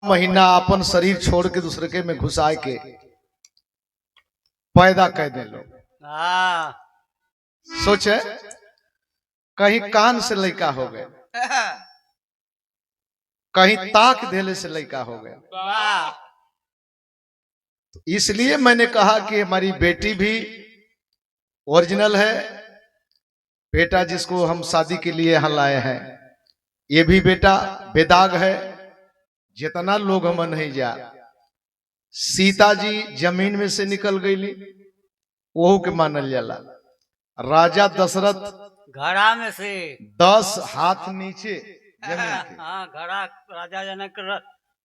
महीना अपन शरीर छोड़ के दूसरे के में घुसाए के पैदा कर दे लोग। सोचे कहीं कान से लड़का हो गए, कहीं ताक देले से लड़का हो गया। तो इसलिए मैंने कहा कि हमारी बेटी भी ओरिजिनल है, बेटा जिसको हम शादी के लिए यहाँ लाए हैं ये भी बेटा बेदाग है। जितना लोग हम नहीं जा, सीता जी जमीन में से निकल गई, वो के मानल जाला। राजा दशरथ घड़ा में से 10 हाथ नीचे जमीन के। हाँ, घड़ा राजा जनक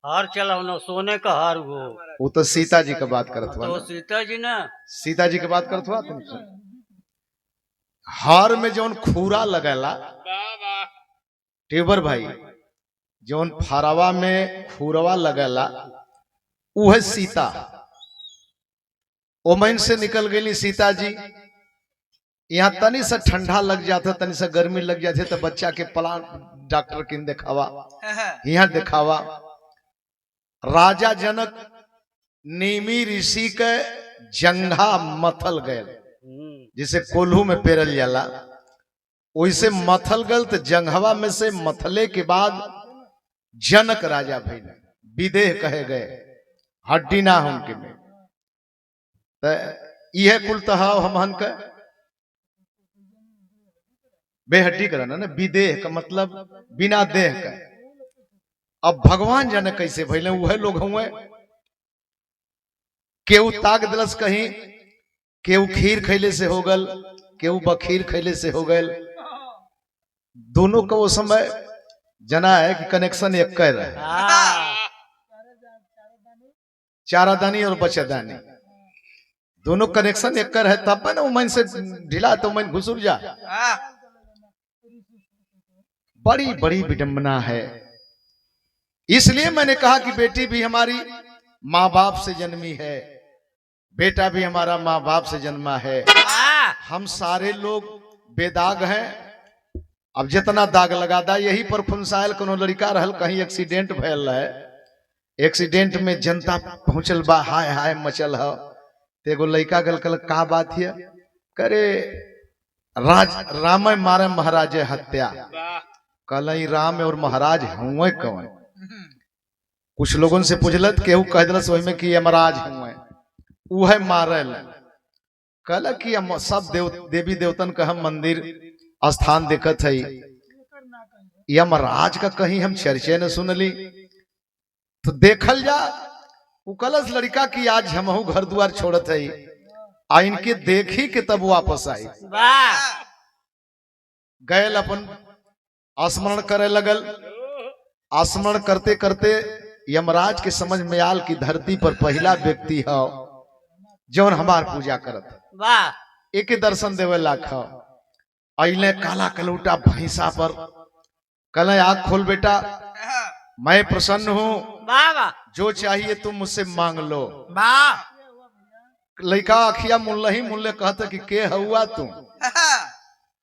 हर चला सोने का हर वो तो सीता जी का बात करत हुआ तो सीता जी ना, सीता जी की बात करत हुआ तुमसे। हार में जौन खूरा लगेला टेबर भाई, जौन फारवा में खूरवा लगेला वो है सीता। ओमन से निकल गई सीता जी। यहाँ तनी सा ठंडा लग जाता, तनी सा गर्मी लग जाते तो बच्चा के प्लांट डॉक्टर किन दिखावा, यहाँ दिखावा। राजा जनक नीमी ऋषि के जंघा मथल गए, जिसे कोल्हू में पेरल जाला, वैसे मथल गल। तो जंघवा में से मथले के बाद जनक राजा भाई विदेह कहे गए, हड्डी ना उनके में। तो यह कुल तहाव हमहन का बेहड्डी करना ना, विदेह का मतलब बिना देह का। अब भगवान जाने कैसे भैले वह लोग हुए। केहू ताक दिलस कहीं, केहू खीर खैले से हो गल, केहू बखीर खैले से हो गल। दोनों का वो समय जना है कि कनेक्शन एक कर रहा है, चारादानी और बच्चेदानी दोनों कनेक्शन एक कर है। तब ना मन से ढिला तो मन घुसुर जा। बड़ी बड़ी विडंबना है। इसलिए मैंने कहा कि बेटी भी हमारी माँ बाप से जन्मी है, बेटा भी हमारा माँ बाप से जन्मा है। हम सारे लोग बेदाग हैं। अब जितना दाग लगा दा, यही पर फुंसायल कोनो लड़का रहल, कहीं एक्सीडेंट भयल है, एक्सीडेंट में जनता पहुंचल बा, हाय हाय मचल है। एगो लड़का गल कल का बात है, करे राम मारे महाराज हत्या। कल राम और महाराज हुए कौन? कुछ लोगों से पूछलत, केहू कह दिलस वही में कि यमराज हुए, वह मारल। कल कि सब देवी देवतन का हम मंदिर स्थान देखत है, यमराज का कहीं हम चर्चे न सुनली। तो देखल जा वो कलस लड़का की आज हमहू घर द्वार छोड़त है, आ इनके देखी के तब वापस आई। गए अपन स्मरण करे लगल। स्मरण करते करते यमराज के समझ में आल की धरती पर पहला व्यक्ति है जौन हमार पूजा करत, एक दर्शन देवे लाख। अले काला कलूटा भैंसा पर, कल आँख खोल बेटा, मैं प्रसन्न हूँ, जो चाहिए तुम मुझसे मांग लो। लड़का अखिया मुल्ला ही मुल्ले कहता कि के हुआ तुम,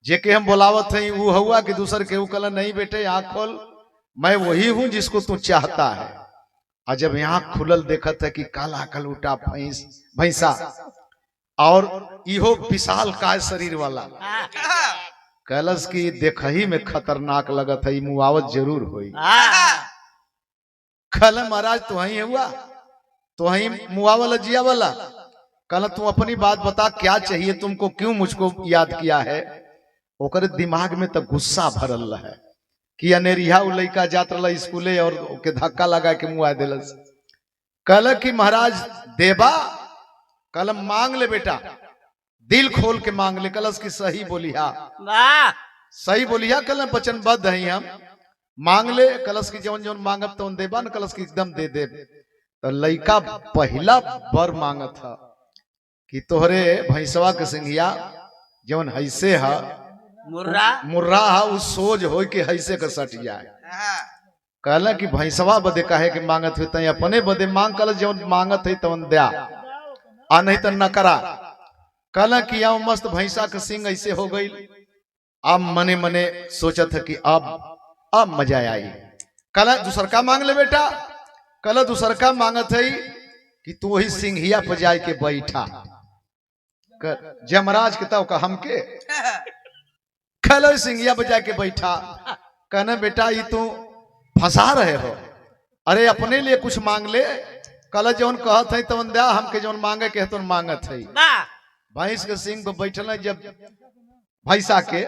जे के हम बोलावत है वो हुआ कि दूसर के कल नहीं बेटे आँख खोल, मैं वही हूं जिसको तू चाहता है। और जब आँख खुलल देखत है कि काला कलूटा भैंसा और इहो विशाल काय शरीर वाला, कलश की देखही में खतरनाक लगत है, मुआवत जरूर हुई। कल महाराज तो ही हुआ, तो ही मुआवला जिया वाला। कल तू अपनी बात बता, क्या चाहिए तुमको, क्यों मुझको याद किया है? ओकर दिमाग में तो गुस्सा भरल है कि अनेरिया लड़का जात रहा स्कूले और के धक्का लगा के मुआ दिलस। कल की महाराज देबा, कल मांग ले बेटा, दिल खोल के मांग ले। कलश की सही बोलिया, सही बोलिया, कल वचनबद्ध है हम, मांग ले। कलश की जौन जौन मांगब तो देबा न, कलश की एकदम दे दे। तो लड़का पहला बर मांगत था कि तोहरे भैंसवा के सिंघिया जौन हैसे है मुर्रा है, उस सोज हो के हैसे का सट जाए। कहला कि भैंसवा बदे काहे के मांगत हुई, तई अपने बदे मांग। कल जौन मांगत है तवन दया, आ नहीं तो न करा। कहला कि यहाँ मस्त भैंसा का सिंह ऐसे हो गई। अब मने मने सोचत है कि अब मजा आई। कहला दूसर का मांग ले बेटा, कल दूसरका मांगत है कि तू वही सिंघिया पर जाए के बैठा जमराज के तव हमके कल सिंघिया पर जाके बैठा कहना बेटा ये तू फंसा रहे हो, अरे अपने लिए कुछ मांग ले, कल जौन कहत है तवन दया, हमके जौन मांगे के तो मांगत है। भैंस के सिंह पर बैठल है जब भैंसा के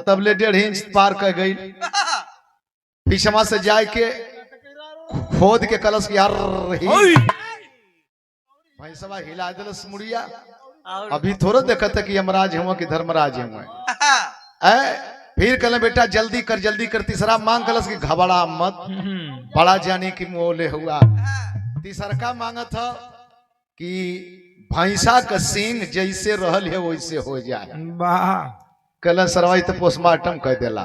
तब ले 1.5 इंच पार कर गई, पीछमा से जाए के खोद के कलश की यार भैंसवा हिला दिलस मुड़िया। अभी थोड़ा देखा था कि यमराज हुआ कि धर्मराज हुआ। फिर कहले बेटा जल्दी कर तीसरा मांग कलश की घबरा मत, बड़ा जाने की मोले हुआ। तीसरा का मांगा था कि भैंसा का सींग जैसे रहल है वैसे हो जाए। कहले सरवाई तो पोस्टमार्टम कह देला,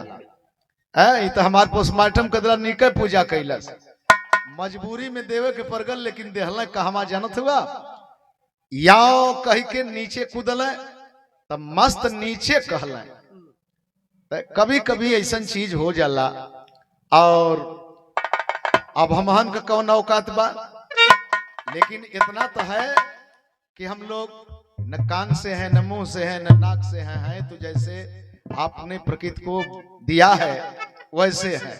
तो हमार पोस्टमार्टम कर दिला, निके पूजा कैलस, मजबूरी में देवे के परगल, लेकिन देहल कहवा जानत हुआ याओ कह के नीचे कूदल तब मस्त नीचे कहल। कभी कभी ऐसा चीज हो जाला और अब हमहन का कौन औकात बा, लेकिन इतना तो है कि हम लोग न कान से हैं न मुंह से हैं न नाक से हैं, तो जैसे आपने प्रकृति को दिया है वैसे है।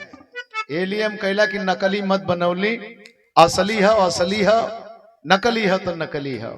ये लिए हम कहला कि नकली मत बनौली, असली है असली है, नकली है तो नकली है।